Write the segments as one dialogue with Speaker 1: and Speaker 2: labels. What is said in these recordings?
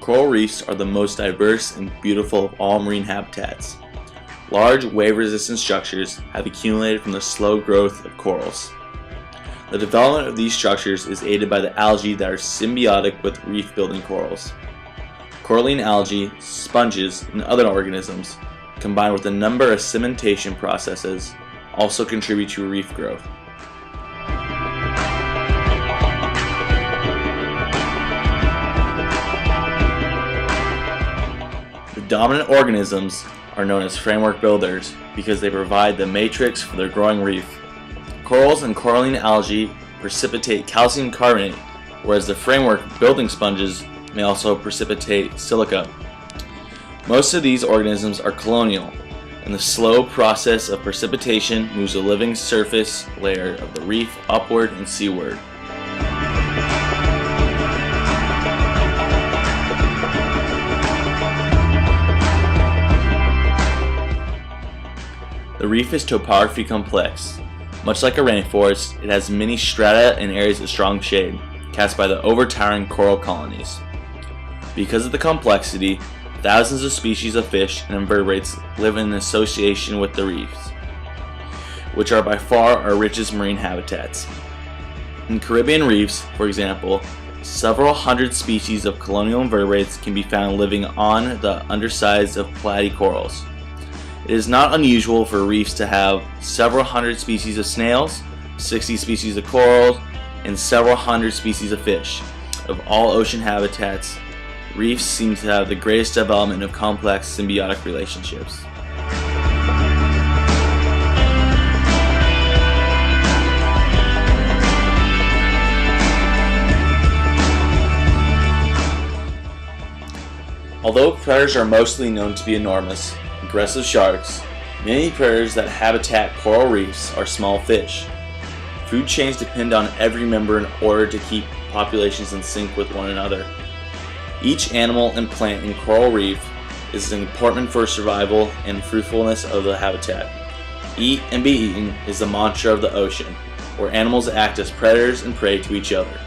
Speaker 1: Coral reefs are the most diverse and beautiful of all marine habitats. Large wave-resistant structures have accumulated from the slow growth of corals. The development of these structures is aided by the algae that are symbiotic with reef-building corals. Coralline algae, sponges, and other organisms, combined with a number of cementation processes, also contribute to reef growth. The dominant organisms are known as framework builders because they provide the matrix for their growing reef. Corals and coralline algae precipitate calcium carbonate, whereas the framework building sponges may also precipitate silica. Most of these organisms are colonial, and the slow process of precipitation moves the living surface layer of the reef upward and seaward. The reef is topographically complex. Much like a rainforest, it has many strata and areas of strong shade, cast by the overtowering coral colonies. Because of the complexity, thousands of species of fish and invertebrates live in association with the reefs, which are by far our richest marine habitats. In Caribbean reefs, for example, several hundred species of colonial invertebrates can be found living on the undersides of platy corals. It is not unusual for reefs to have several hundred species of snails, 60 species of corals, and several hundred species of fish. Of all ocean habitats, reefs seem to have the greatest development of complex symbiotic relationships. Although predators are mostly known to be enormous, aggressive sharks, many predators that habitat coral reefs are small fish. Food chains depend on every member in order to keep populations in sync with one another. Each animal and plant in coral reef is important for survival and fruitfulness of the habitat. Eat and be eaten is the mantra of the ocean, where animals act as predators and prey to each other.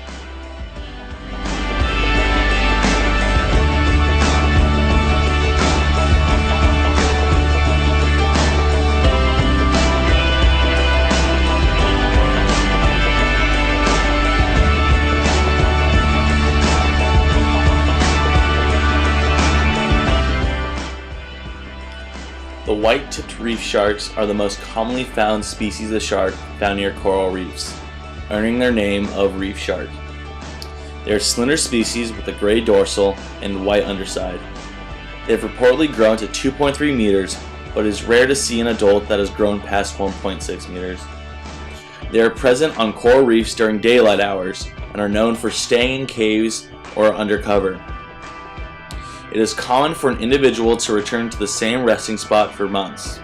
Speaker 1: The white-tipped reef sharks are the most commonly found species of shark found near coral reefs, earning their name of reef shark. They are slender species with a gray dorsal and white underside. They have reportedly grown to 2.3 meters, but it is rare to see an adult that has grown past 1.6 meters. They are present on coral reefs during daylight hours and are known for staying in caves or undercover. It is common for an individual to return to the same resting spot for months.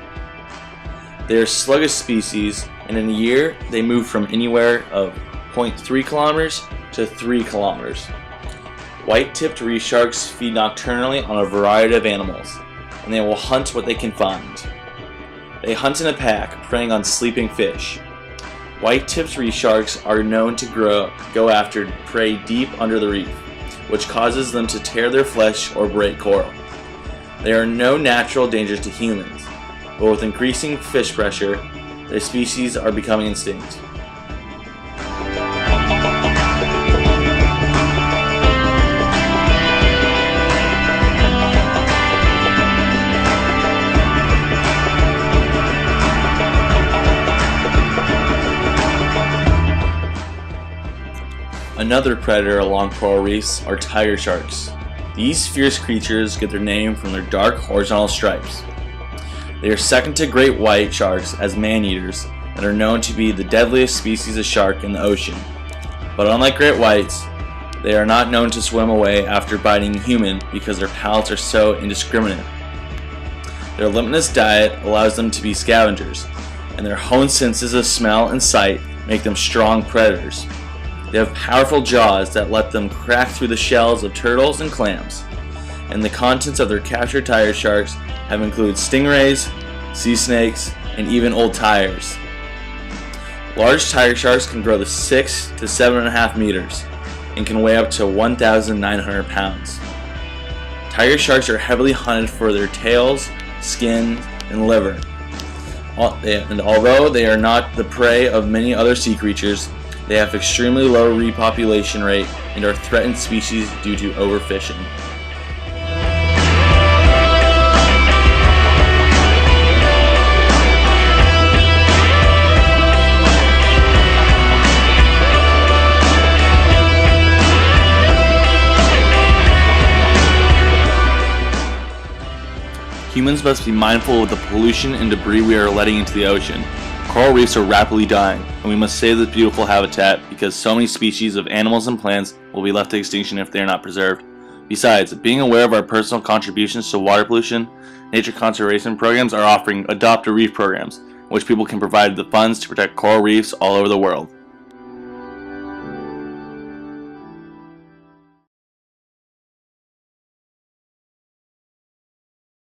Speaker 1: They are sluggish species, and in a year they move from anywhere of 0.3 kilometers to 3 kilometers. White-tipped reef sharks feed nocturnally on a variety of animals, and they will hunt what they can find. They hunt in a pack, preying on sleeping fish. White-tipped reef sharks are known to go after prey deep under the reef, which causes them to tear their flesh or break coral. There are no natural dangers to humans, but with increasing fish pressure, their species are becoming extinct. Another predator along coral reefs are tiger sharks. These fierce creatures get their name from their dark horizontal stripes. They are second to great white sharks as man-eaters and are known to be the deadliest species of shark in the ocean. But unlike great whites, they are not known to swim away after biting a human because their palates are so indiscriminate. Their limitless diet allows them to be scavengers, and their honed senses of smell and sight make them strong predators. They have powerful jaws that let them crack through the shells of turtles and clams, and the contents of their captured tiger sharks have included stingrays, sea snakes, and even old tires. Large tiger sharks can grow to 6 to 7.5 meters and can weigh up to 1,900 pounds. Tiger sharks are heavily hunted for their tails, skin, and liver. And although they are not the prey of many other sea creatures, they have extremely low repopulation rate and are threatened species due to overfishing. Humans must be mindful of the pollution and debris we are letting into the ocean. Coral reefs are rapidly dying, and we must save this beautiful habitat because so many species of animals and plants will be left to extinction if they are not preserved. Besides, being aware of our personal contributions to water pollution, nature conservation programs are offering Adopt a Reef programs, in which people can provide the funds to protect coral reefs all over the world.